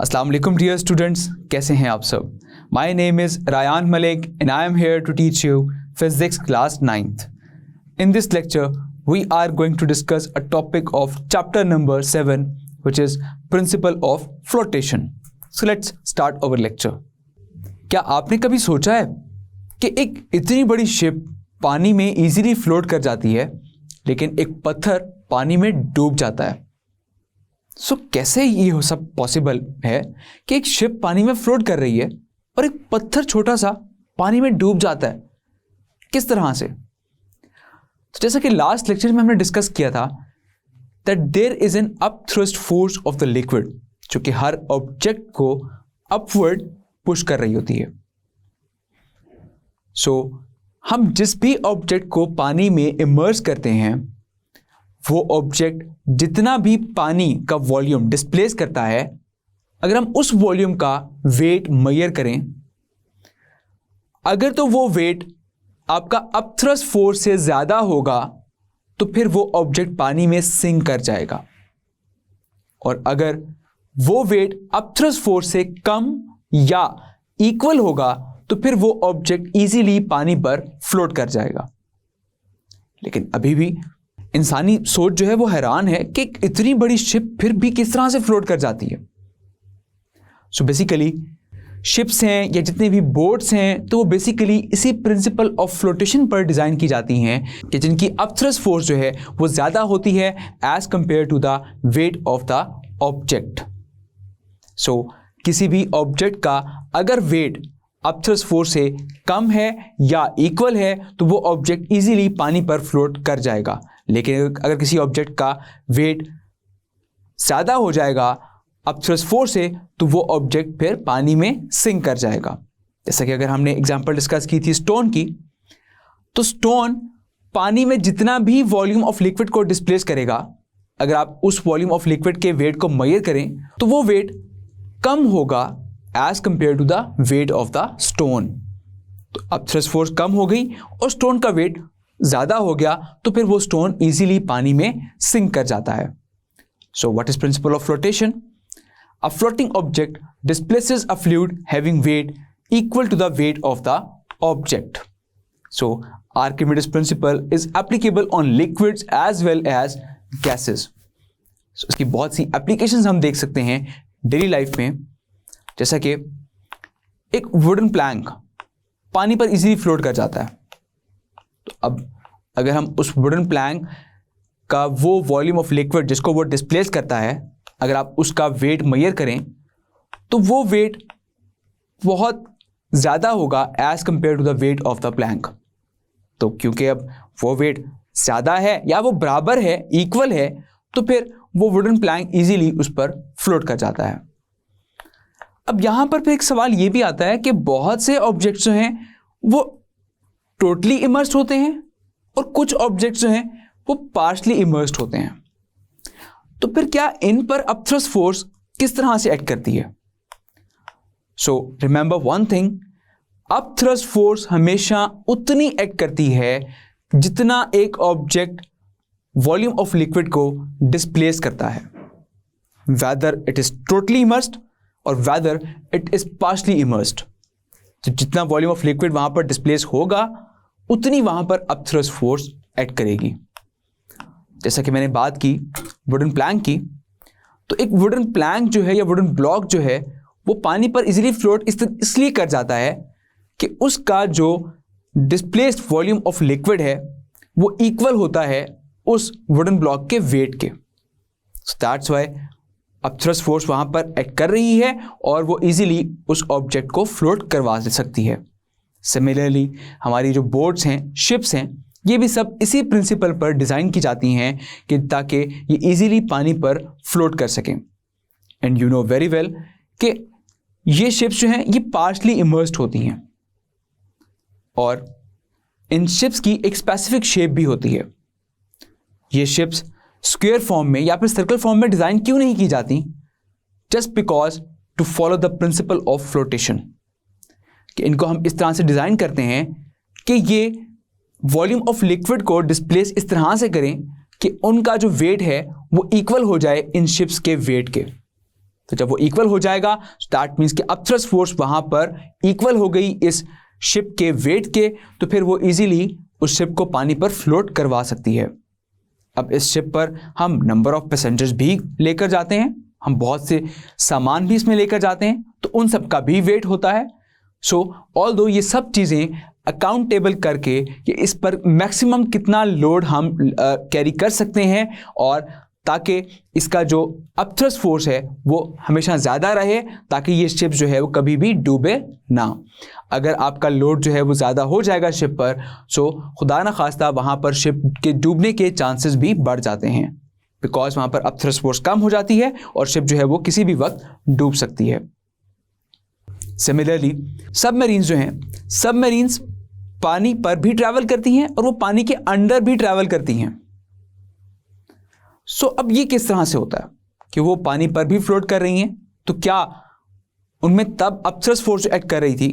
अस्सलाम वालेकुम dear students, कैसे हैं आप सब। My name is Rayan Malik and I am here to teach you physics class 9th. In this lecture, we are going to discuss a topic of chapter number 7, which is principle of flotation. So let's start our lecture. क्या आपने कभी सोचा है कि एक इतनी बड़ी ship पानी में इजीली फ्लोट कर जाती है, लेकिन एक पत्थर पानी में डूब जाता है। कैसे ये सब पॉसिबल है कि एक शिप पानी में फ्लोट कर रही है और एक पत्थर छोटा सा पानी में डूब जाता है, किस तरह से? तो जैसा कि लास्ट लेक्चर में हमने डिस्कस किया था that there is an up thrust force of the liquid, जो कि हर ऑब्जेक्ट को अपवर्ड पुश कर रही होती है। हम जिस भी ऑब्जेक्ट को पानी में इमर्स करते हैं, वो ऑब्जेक्ट जितना भी पानी का वॉल्यूम डिस्प्लेस करता है, अगर हम उस वॉल्यूम का वेट मेजर करें, अगर तो वो वेट आपका अपथ्रस्ट फोर्स से ज्यादा होगा तो फिर वो ऑब्जेक्ट पानी में सिंक कर जाएगा, और अगर वो वेट अपथ्रस्ट फोर्स से कम या इक्वल होगा तो फिर वो ऑब्जेक्ट इजीली पानी पर फ्लोट कर जाएगा। लेकिन अभी भी इंसानी सोच जो है वो हैरान है कि इतनी बड़ी शिप फिर भी किस तरह से फ्लोट कर जाती है। बेसिकली शिप्स हैं या जितने भी बोट्स हैं, तो वो बेसिकली इसी प्रिंसिपल ऑफ फ्लोटेशन पर डिज़ाइन की जाती हैं कि जिनकी अपथ्रस्ट फोर्स जो है वो ज़्यादा होती है as compare to the weight of the object. किसी भी ऑब्जेक्ट का अगर वेट अपथ्रस्ट फोर्स से कम है या इक्वल है तो वो ऑब्जेक्ट इजीली पानी पर फ्लोट कर जाएगा, लेकिन अगर किसी ऑब्जेक्ट का वेट ज़्यादा हो जाएगा अपथ्रस्ट फोर्स से तो वो ऑब्जेक्ट फिर पानी में सिंक कर जाएगा। जैसा कि अगर हमने एग्जांपल डिस्कस की थी स्टोन की, तो स्टोन पानी में जितना भी वॉल्यूम ऑफ लिक्विड को डिस्प्लेस करेगा, अगर आप उस वॉल्यूम ऑफ लिक्विड के वेट को मेजर करें तो वो वेट कम होगा as compare to the weight of the stone. तो अपथ्रस्ट फोर्स कम हो गई और स्टोन का वेट ज़्यादा हो गया तो फिर वो स्टोन इजीली पानी में सिंक कर जाता है। What is principal of flotation? A floating object displaces a fluid having weight equal to the weight of the object. Archimedes principle is applicable on liquids as well as gases. इसकी बहुत सी applications हम देख सकते हैं daily life में, जैसा कि एक वुडन प्लैंक पानी पर इजीली फ्लोट कर जाता है। तो अब अगर हम उस वुडन प्लैंक का वो वॉल्यूम ऑफ लिक्विड जिसको वो डिस्प्लेस करता है, अगर आप उसका वेट मेजर करें तो वो वेट बहुत ज़्यादा होगा as compare to the weight of the plank. तो क्योंकि अब वो वेट ज़्यादा है या वो बराबर है, इक्वल है, तो फिर वो वुडन प्लैंक इजीली उस पर फ्लोट कर जाता है। अब यहाँ पर फिर एक सवाल ये भी आता है कि बहुत से ऑब्जेक्ट्स जो हैं वो टोटली इमर्स्ड होते हैं और कुछ ऑब्जेक्ट्स जो हैं वो पार्शली इमर्स्ड होते हैं। तो फिर क्या इन पर अपथ्रस्ट फोर्स किस तरह से एक्ट करती है? Remember one thing, upthrust force हमेशा उतनी एक्ट करती है जितना एक ऑब्जेक्ट वॉल्यूम ऑफ लिक्विड को डिस्प्लेस करता है, whether it is totally immersed और whether it is partially immersed. तो जितना वॉल्यूम ऑफ लिक्विड वहां पर डिस्प्लेस होगा उतनी वहां पर अपथ्रस्ट फोर्स एक्ट करेगी। जैसा कि मैंने बात की वुडन प्लैंक की, तो एक वुडन प्लैंक जो है या वुडन ब्लॉक जो है वो पानी पर इजीली फ्लोट इसलिए कर जाता है कि उसका जो डिस्प्लेस्ड वॉल्यूम ऑफ लिक्विड है वो इक्वल होता है उस वुडन ब्लॉक के वेट के। दैट्स व्हाई अपथ्रस्ट फोर्स वहां पर एक्ट कर रही है और वो इजीली उस ऑब्जेक्ट को फ्लोट करवा सकती है। सिमिलरली हमारी जो बोट्स हैं, शिप्स हैं, ये भी सब इसी प्रिंसिपल पर डिज़ाइन की जाती हैं कि ताकि ये इजीली पानी पर फ्लोट कर सकें। And you know very well कि ये शिप्स जो हैं ये पार्शली इमर्स्ड होती हैं और इन शिप्स की एक स्पेसिफिक शेप भी होती है। ये शिप्स स्क्वायर फॉर्म में या फिर सर्कल फॉर्म में डिज़ाइन क्यों नहीं की जाती? Just because to follow the principle of flotation, कि इनको हम इस तरह से डिज़ाइन करते हैं कि ये वॉल्यूम ऑफ लिक्विड को डिस्प्लेस इस तरह से करें कि उनका जो वेट है वो इक्वल हो जाए इन शिप्स के वेट के। तो जब वो इक्वल हो जाएगा दैट मीन्स कि अपथ्रस्ट फोर्स वहां पर इक्वल हो गई इस शिप के वेट के, तो फिर वो इजीली उस शिप को पानी पर फ्लोट करवा सकती है। अब इस शिप पर हम नंबर ऑफ पैसेंजर्स भी लेकर जाते हैं, हम बहुत से सामान भी इसमें लेकर जाते हैं, तो उन सब का भी वेट होता है। सो ऑल्दो ये सब चीज़ें अकाउंटेबल करके कि इस पर मैक्सिमम कितना लोड हम कैरी कर सकते हैं और ताकि इसका जो अपथ्रस्ट फोर्स है वो हमेशा ज़्यादा रहे, ताकि ये शिप जो है वो कभी भी डूबे ना। अगर आपका लोड जो है वो ज़्यादा हो जाएगा शिप पर, सो खुदा न खास्ता वहाँ पर शिप के डूबने के चांसेस भी बढ़ जाते हैं, बिकॉज वहाँ पर अपथ्रस्ट फोर्स कम हो जाती है और शिप जो है वो किसी भी वक्त डूब सकती है। सिमिलरली सबमरीन्स जो हैं, सबमरीन्स पानी पर भी ट्रैवल करती हैं और वो पानी के अंडर भी ट्रैवल करती हैं। सो अब ये किस तरह से होता है कि वो पानी पर भी फ्लोट कर रही हैं, तो क्या उनमें तब अपथ्रस्ट फोर्स एक्ट कर रही थी,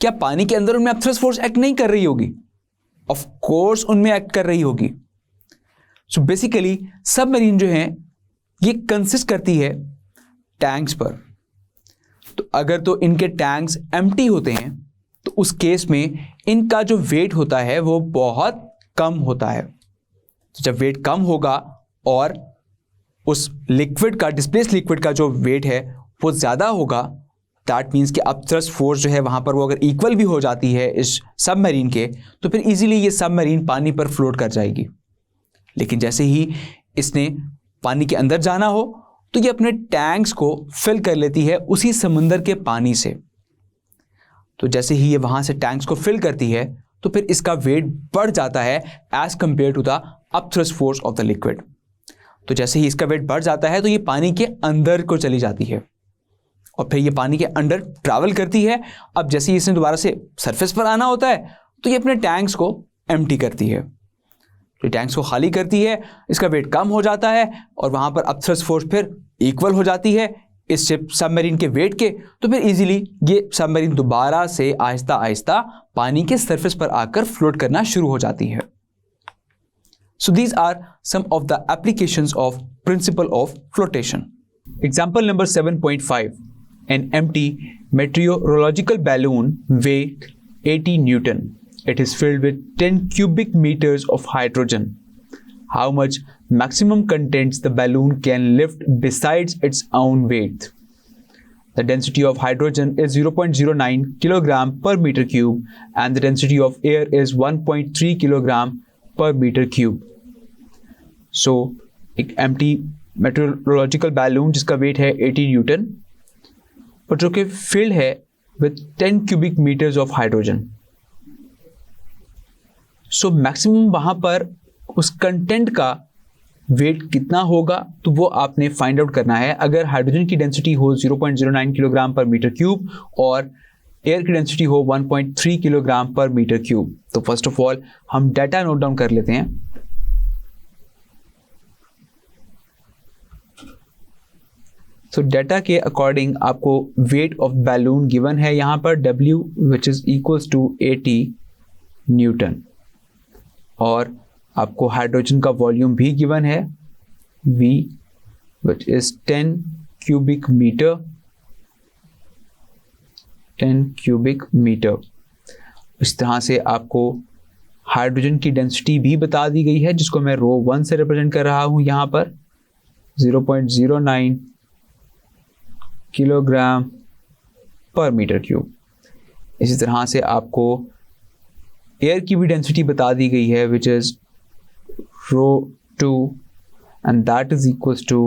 क्या पानी के अंदर उनमें अपथ्रस्ट फोर्स एक्ट नहीं कर रही होगी? ऑफ कोर्स उनमें एक्ट कर रही होगी। सो बेसिकली सबमरीन जो है ये कंसिस्ट करती है टैंक्स पर। तो अगर तो इनके टैंक्स एम्प्टी होते हैं तो उस केस में इनका जो वेट होता है वो बहुत कम होता है। तो जब वेट कम होगा और उस लिक्विड का, डिस्प्लेस लिक्विड का जो वेट है वो ज़्यादा होगा, दैट मीन्स कि अपथ्रस्ट फोर्स जो है वहाँ पर वो अगर इक्वल भी हो जाती है इस सबमरीन के, तो फिर इजीली ये सबमरीन पानी पर फ्लोट कर जाएगी। लेकिन जैसे ही इसने पानी के अंदर जाना हो तो ये अपने टैंक्स को फिल कर लेती है उसी समंदर के पानी से। तो जैसे ही ये वहाँ से टैंक्स को फिल करती है तो फिर इसका वेट बढ़ जाता है as compare to the upthrust force of the liquid. तो जैसे ही इसका वेट बढ़ जाता है तो ये पानी के अंदर को चली जाती है और फिर ये पानी के अंदर ट्रैवल करती है। अब जैसे ही इसने दोबारा से सरफेस पर आना होता है तो ये अपने टैंक्स को एम्प्टी करती है। तो टैंक्स को खाली करती है, इसका वेट कम हो जाता है और वहाँ पर अपथ्रस्ट फोर्स फिर इक्वल हो जाती है इस सबमरीन के वेट के, तो फिर इजीली ये सबमरीन दोबारा से आहिस्ता आहिस्ता पानी के सरफेस पर आकर फ्लोट करना शुरू हो जाती है। So these are some of the applications of principle of flotation. Example number 7.5. An empty meteorological balloon weight 80 Newton. It is filled with 10 cubic meters of hydrogen. How much maximum contents the balloon can lift besides its own weight? The density of hydrogen is 0.09 kilogram per meter cube and the density of air is 1.3 kilogram per meter cube. So एक empty metrological balloon जिसका weight है 80 newton और जो कि filled है with 10 cubic metres of hydrogen. So maximum वहाँ पर उस कंटेंट का वेट कितना होगा तो वो आपने फाइंड आउट करना है। अगर हाइड्रोजन की डेंसिटी हो 0.09 किलोग्राम पर मीटर क्यूब और एयर की डेंसिटी हो 1.3 किलोग्राम पर मीटर क्यूब, तो फर्स्ट ऑफ ऑल हम डाटा नोट डाउन कर लेते हैं। सो डाटा के अकॉर्डिंग आपको वेट ऑफ बैलून गिवन है यहाँ पर W which is equals to 80 newton और आपको हाइड्रोजन का वॉल्यूम भी गिवन है V which is 10 cubic metre 10 cubic metre. इस तरह से आपको हाइड्रोजन की डेंसिटी भी बता दी गई है जिसको मैं रो 1 से रिप्रेजेंट कर रहा हूँ यहाँ पर 0.09 किलोग्राम पर मीटर क्यूब। इसी तरह से आपको एयर की भी डेंसिटी बता दी गई है which is rho 2 and that is equals to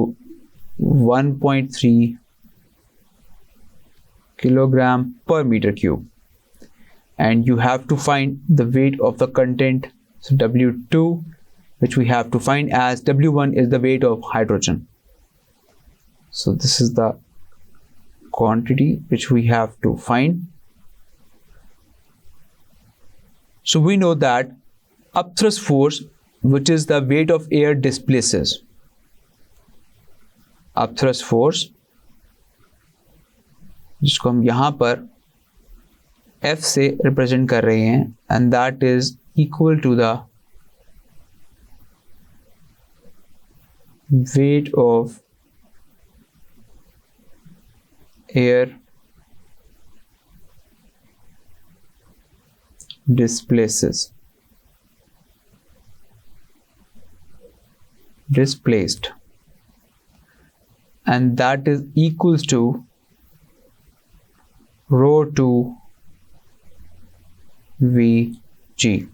1.3 kilogram per metre cube and you have to find the weight of the content, so W2, which we have to find as W1 is the weight of hydrogen. So this is the quantity which we have to find. So we know that upthrust force, which is the weight of air displaces, upthrust force जिसको हम यहाँ पर F से represent कर रहे हैं and that is equal to the weight of air displaced, and that is equals to rho 2 Vg.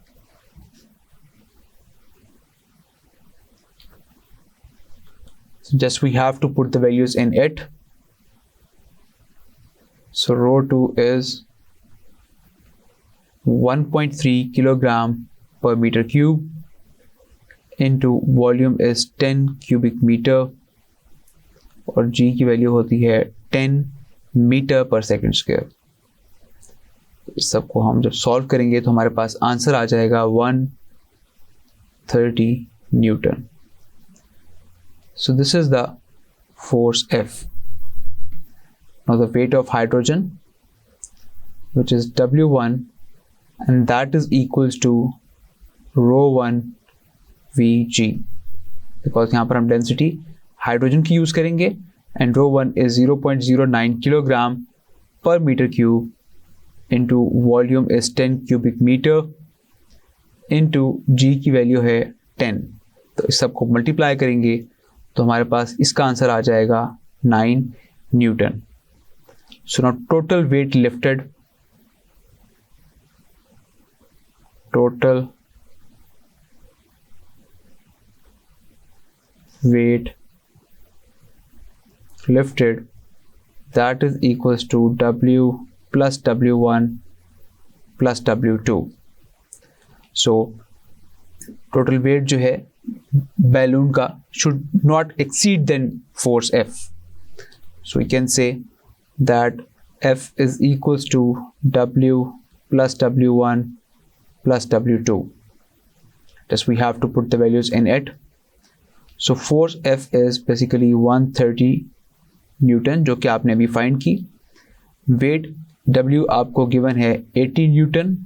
So just we have to put the values in it. So rho 2 is 1.3 kilogram per meter cube into volume is 10 cubic metre और g की value होती है 10 metre पर second square. इस सबको हम जब solve करेंगे तो हमारे पास आंसर आ जाएगा 130 Newton. So this is the force F. Now the weight of hydrogen, which is W1, and that is equals to rho 1 Vg, because यहाँ पर हम डेंसिटी हाइड्रोजन की यूज करेंगे and rho 1 is 0.09 kilogram per metre cube into volume is 10 cubic metre into G की value है 10। तो इस सबको मल्टीप्लाई करेंगे तो हमारे पास इसका आंसर आ जाएगा 9 Newton. So now total weight lifted, total weight lifted, that is equals to W plus W1 plus W2. So total weight जो है balloon का should not exceed than force F. So we can say that F is equals to W plus W1 plus W2. Just we have to put the values in it. So force F is basically 130 Newton जो कि आपने अभी find की। Wait W आपको given है 80 Newton,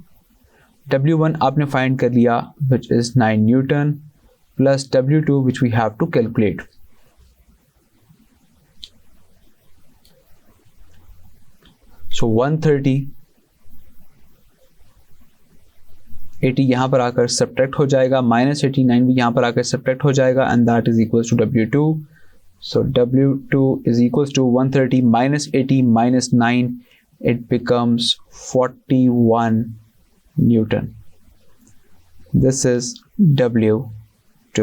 W1 आपने find कर लिया which is 9 Newton plus W2 which we have to calculate. So 130 80 यहाँ पर आकर सब्ट्रैक्ट हो जाएगा, -89 भी यहाँ पर आकर सब्ट्रैक्ट हो जाएगा and that is equals to W2. So W2 is equals to 130 minus 80 minus 9, it becomes 41 Newton. This is W2.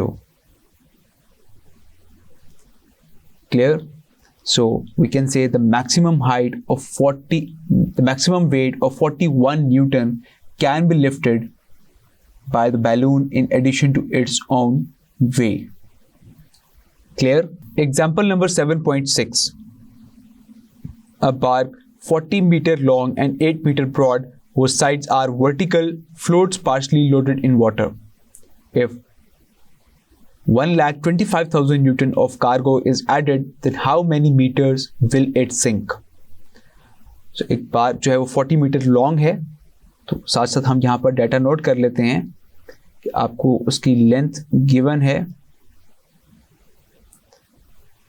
Clear? So we can say the maximum weight of 41 Newton can be lifted by the balloon in addition to its own weight. Clear? Example number 7.6. A bark 40 meter long and 8 meter broad whose sides are vertical floats partially loaded in water. If 1,25,000 Newton of cargo is added, then how many meters will it sink? So एक बार जो है वो 40 metre long है, तो साथ साथ हम यहाँ पर डाटा नोट कर लेते हैं कि आपको उसकी लेंथ गिवन है,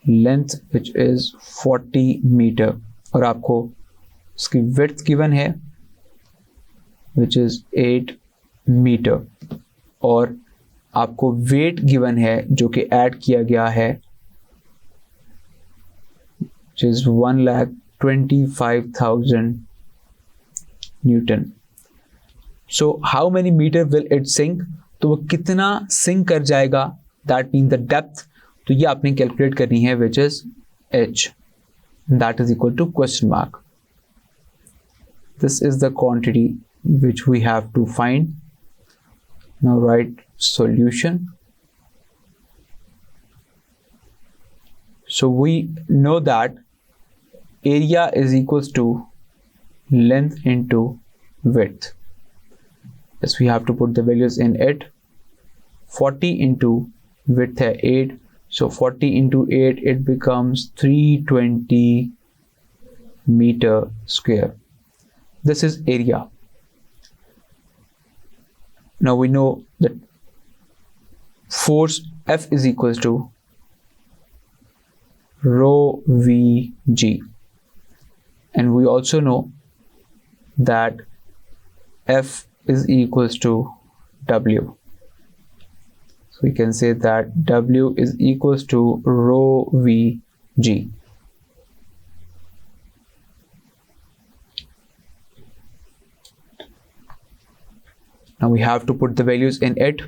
लेंथ विच इज 40 मीटर और आपको उसकी विड्थ गिवन है विच इज 8 मीटर और आपको वेट गिवन है जो कि ऐड किया गया है which is 1,25,000 Newton. So how many meter will it sink? तो वो कितना सिंक कर जाएगा, that means the depth. तो ये आपने कैलकुलेट करनी है which is h, that is equal to question mark. This is the quantity which we have to find. Now write solution. So we know that area is equals to length into width. Yes, we have to put the values in it. 40 into width है 8, so 40 into 8 it becomes 320 meter square. This is area. Now we know that force F is equals to rho Vg. and we also know that F is equals to W. So we can say that W is equals to rho Vg. Now we have to put the values in it.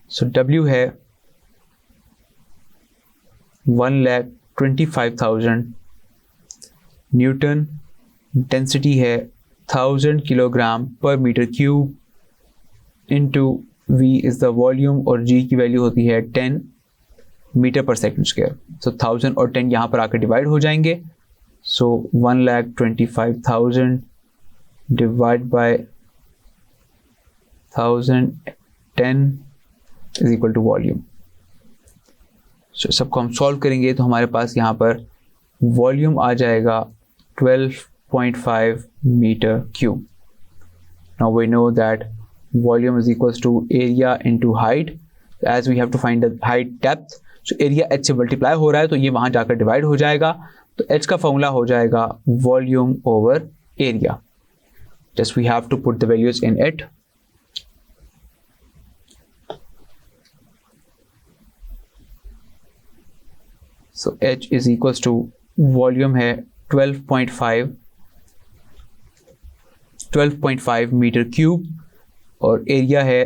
So W है 1,25,000 Newton, density है 1000 kilogram per metre cube, into V is the volume और G की value होती है 10 metre पर second square. सो 1000 और 10 यहाँ पर आकर डिवाइड हो जाएंगे. So 1,25,000 divide by 1010 is equal to volume. So सबको हम सॉल्व करेंगे तो हमारे पास यहाँ पर वॉल्यूम आ जाएगा 12.5 metre cube. Now we know that volume is equals to area into height. As we have to find the height depth, so area h से multiply हो रहा है तो ये वहाँ जाकर divide हो जाएगा. तो h का फॉर्मूला हो जाएगा volume over area. Just we have to put the values in it. So h is equals to volume है 12.5 मीटर क्यूब और एरिया है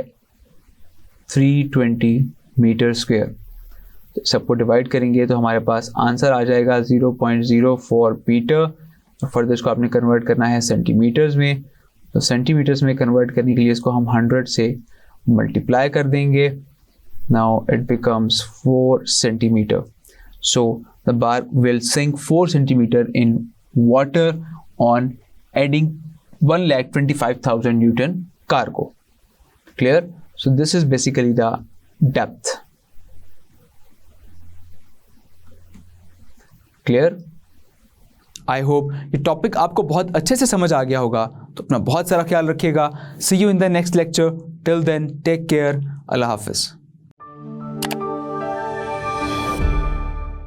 320 मीटर स्क्वायर. तो सबको डिवाइड करेंगे तो हमारे पास आंसर आ जाएगा 0.04 मीटर. और फर्दर इसको आपने कन्वर्ट करना है सेंटीमीटर्स में. तो सेंटीमीटर्स में कन्वर्ट करने के लिए इसको हम 100 से मल्टीप्लाई कर देंगे. Now it becomes 4 centimetre. So the bar will sink 4 centimetre in water on adding 1,25,000 newton cargo. Clear? So this is basically the depth. Clear? I hope ये टॉपिक आपको बहुत अच्छे से समझ आ गया होगा. तो अपना बहुत सारा ख्याल रखिएगा. See you in the next lecture. Till then, take care. Allah Hafiz.